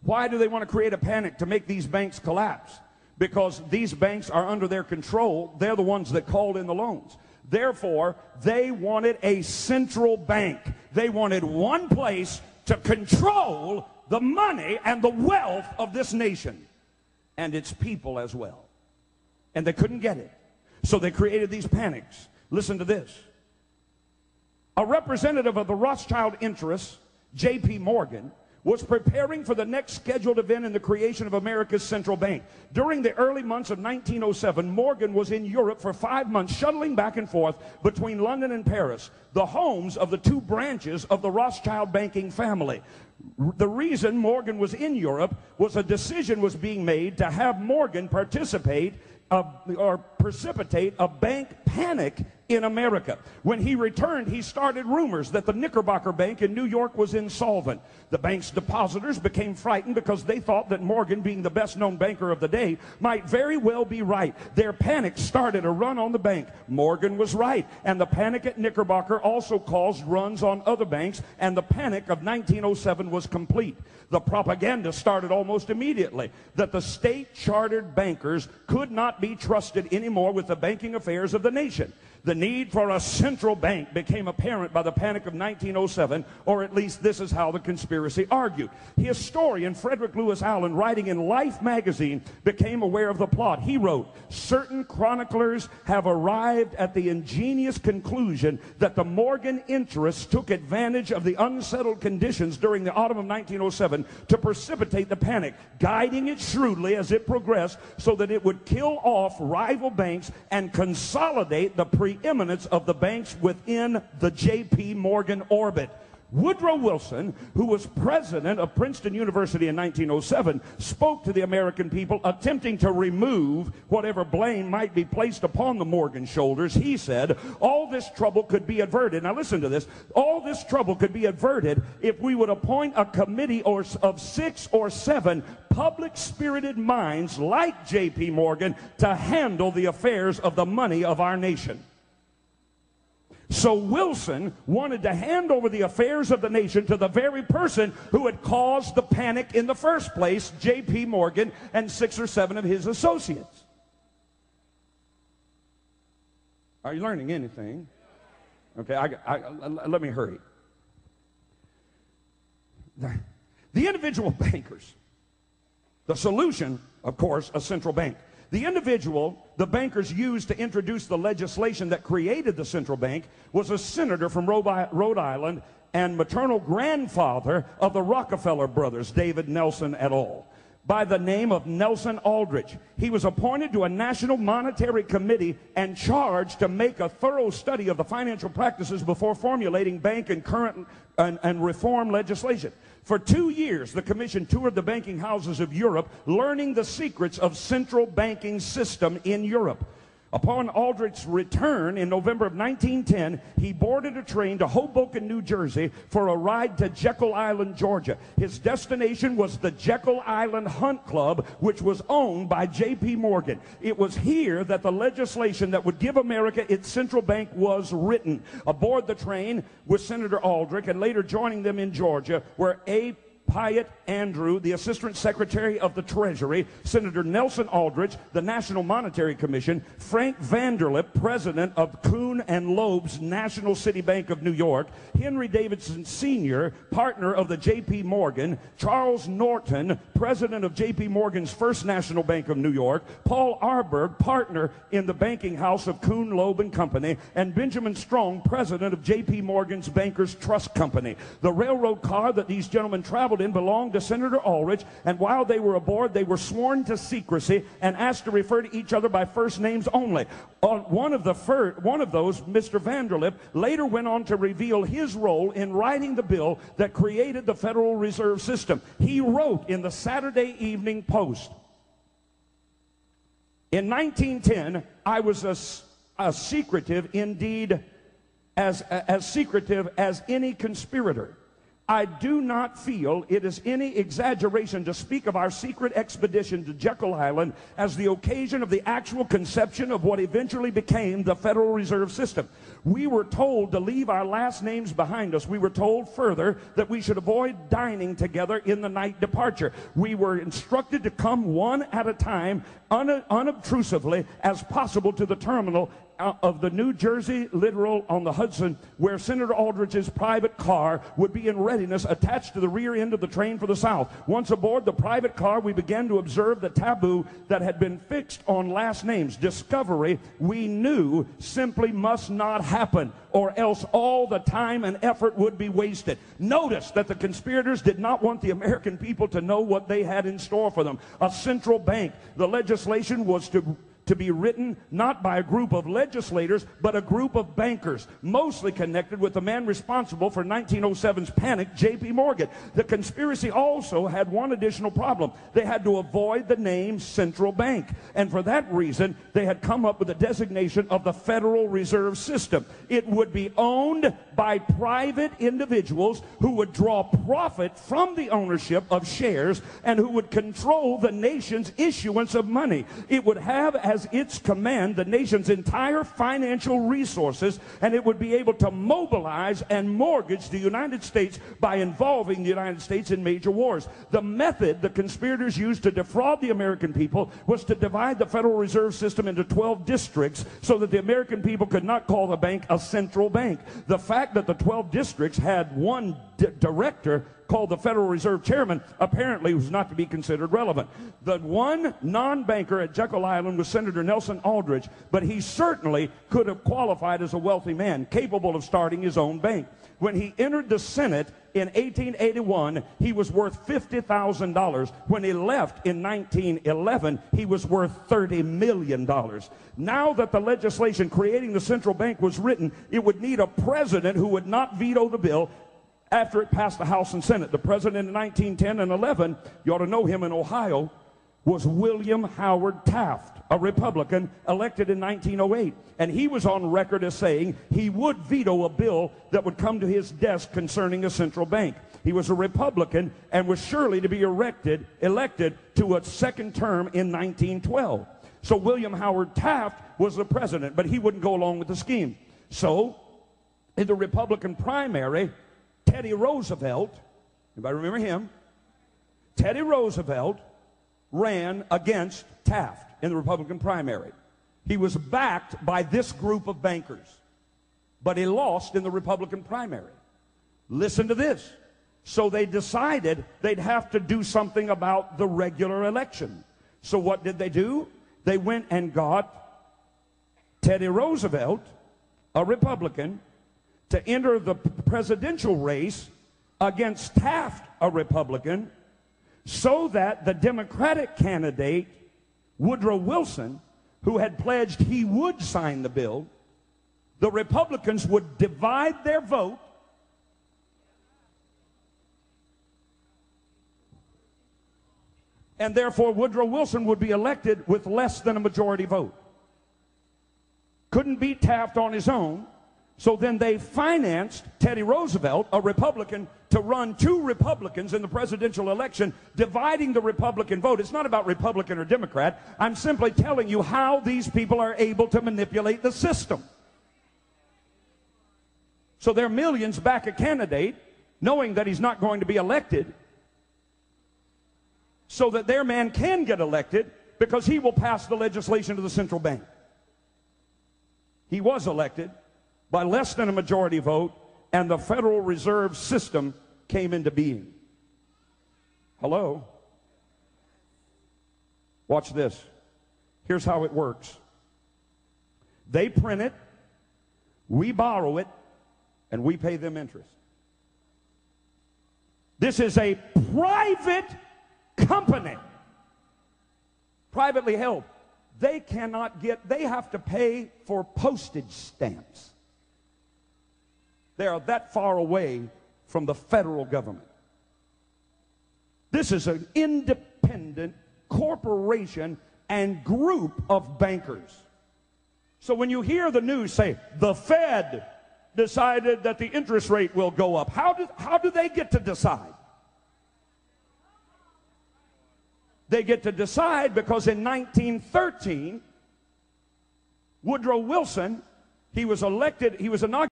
Why do they want to create a panic to make these banks collapse? Because these banks are under their control. They're the ones that called in the loans. Therefore, they wanted a central bank. They wanted one place to control the money and the wealth of this nation and its people as well. And they couldn't get it. So they created these panics. Listen to this. A representative of the Rothschild interests, J.P. Morgan, was preparing for the next scheduled event in the creation of America's central bank. During the early months of 1907, Morgan was in Europe for 5 months, shuttling back and forth between London and Paris, the homes of the two branches of the Rothschild banking family. The reason Morgan was in Europe was a decision was being made to have Morgan participate or precipitate a bank panic in America. When he returned, he started rumors that the Knickerbocker Bank in New York was insolvent. The bank's depositors became frightened because they thought that Morgan, being the best-known banker of the day, might very well be right. Their panic started a run on the bank. Morgan was right, and the panic at Knickerbocker also caused runs on other banks, and the panic of 1907 was complete. The propaganda started almost immediately that the state-chartered bankers could not be trusted anymore with the banking affairs of the nation. The need for a central bank became apparent by the panic of 1907, or at least this is how the conspiracy argued. Historian Frederick Lewis Allen, writing in Life magazine, became aware of the plot. He wrote, "Certain chroniclers have arrived at the ingenious conclusion that the Morgan interests took advantage of the unsettled conditions during the autumn of 1907 to precipitate the panic, guiding it shrewdly as it progressed so that it would kill off rival banks and consolidate the preeminence of the banks within the J.P. Morgan orbit." Woodrow Wilson, who was president of Princeton University in 1907, spoke to the American people, attempting to remove whatever blame might be placed upon the Morgan shoulders. He said, all this trouble could be averted. Now listen to this. All this trouble could be averted if we would appoint a committee of 6 or 7 public-spirited minds like J.P. Morgan to handle the affairs of the money of our nation. So Wilson wanted to hand over the affairs of the nation to the very person who had caused the panic in the first place, J.P. Morgan and 6 or 7 of his associates. Are you learning anything? Okay, let me hurry. The individual bankers. The solution, of course, a central bank. The bankers used to introduce the legislation that created the central bank was a senator from Rhode Island and maternal grandfather of the Rockefeller brothers, David Nelson et al., by the name of Nelson Aldrich. He was appointed to a National Monetary Committee and charged to make a thorough study of the financial practices before formulating bank and current and reform legislation. For 2 years, the commission toured the banking houses of Europe, learning the secrets of central banking system in Europe. Upon Aldrich's return in November of 1910, he boarded a train to Hoboken, New Jersey for a ride to Jekyll Island, Georgia. His destination was the Jekyll Island Hunt Club, which was owned by J.P. Morgan. It was here that the legislation that would give America its central bank was written. Aboard the train with Senator Aldrich, and later joining them in Georgia, were A. Piatt Andrew, the Assistant Secretary of the Treasury, Senator Nelson Aldrich, the National Monetary Commission, Frank Vanderlip, President of Kuhn and Loeb's National City Bank of New York, Henry Davidson Sr., partner of the J.P. Morgan, Charles Norton, President of J.P. Morgan's First National Bank of New York, Paul Arberg, partner in the banking house of Kuhn, Loeb and Company, and Benjamin Strong, President of J.P. Morgan's Bankers Trust Company. The railroad car that these gentlemen traveled in belonged to Senator Aldrich, and while they were aboard, they were sworn to secrecy and asked to refer to each other by first names only. One of those, Mr. Vanderlip, later went on to reveal his role in writing the bill that created the Federal Reserve System. He wrote in the Saturday Evening Post, "In 1910, I was as secretive, indeed, as secretive as any conspirator. I do not feel it is any exaggeration to speak of our secret expedition to Jekyll Island as the occasion of the actual conception of what eventually became the Federal Reserve System. We were told to leave our last names behind us. We were told further that we should avoid dining together in the night departure. We were instructed to come one at a time, unobtrusively as possible, to the terminal of the New Jersey Littoral on the Hudson, where Senator Aldrich's private car would be in readiness attached to the rear end of the train for the South. Once aboard the private car, we began to observe the taboo that had been fixed on last names. Discovery, we knew, simply must not happen, or else all the time and effort would be wasted. Notice that the conspirators did not want the American people to know what they had in store for them. A central bank. The legislation was to be written not by a group of legislators, but a group of bankers, mostly connected with the man responsible for 1907's panic, J.P. Morgan. The conspiracy also had one additional problem. They had to avoid the name central bank. And for that reason, they had come up with the designation of the Federal Reserve System. It would be owned by private individuals who would draw profit from the ownership of shares and who would control the nation's issuance of money. It would have as its command the nation's entire financial resources, and it would be able to mobilize and mortgage the United States by involving the United States in major wars. The method the conspirators used to defraud the American people was to divide the Federal Reserve System into 12 districts so that the American people could not call the bank a central bank. The fact that the 12 districts had one director called the Federal Reserve Chairman apparently was not to be considered relevant. The one non-banker at Jekyll Island was Senator Nelson Aldrich, but he certainly could have qualified as a wealthy man, capable of starting his own bank. When he entered the Senate in 1881, he was worth $50,000. When he left in 1911, he was worth $30 million. Now that the legislation creating the central bank was written, it would need a president who would not veto the bill after it passed the House and Senate. The president in 1910 and 11, you ought to know him in Ohio, was William Howard Taft, a Republican elected in 1908. And he was on record as saying he would veto a bill that would come to his desk concerning a central bank. He was a Republican and was surely to be elected to a second term in 1912. So William Howard Taft was the president, but he wouldn't go along with the scheme. So in the Republican primary, Teddy Roosevelt, anybody remember him? Teddy Roosevelt ran against Taft in the Republican primary. He was backed by this group of bankers, but he lost in the Republican primary. Listen to this. So they decided they'd have to do something about the regular election. So what did they do? They went and got Teddy Roosevelt, a Republican, to enter the presidential race against Taft, a Republican, so that the Democratic candidate, Woodrow Wilson, who had pledged he would sign the bill, the Republicans would divide their vote and therefore Woodrow Wilson would be elected with less than a majority vote. Couldn't beat Taft on his own. So then they financed Teddy Roosevelt, a Republican, to run two Republicans in the presidential election, dividing the Republican vote. It's not about Republican or Democrat. I'm simply telling you how these people are able to manipulate the system. So their millions back a candidate, knowing that he's not going to be elected, so that their man can get elected because he will pass the legislation to the central bank. He was elected by less than a majority vote, and the Federal Reserve System came into being. Hello? Watch this. Here's how it works. They print it, we borrow it, and we pay them interest. This is a private company, privately held. They have to pay for postage stamps. They are that far away from the federal government. This is an independent corporation and group of bankers. So when you hear the news say, the Fed decided that the interest rate will go up. How do they get to decide? They get to decide because in 1913, Woodrow Wilson, he was inaugurated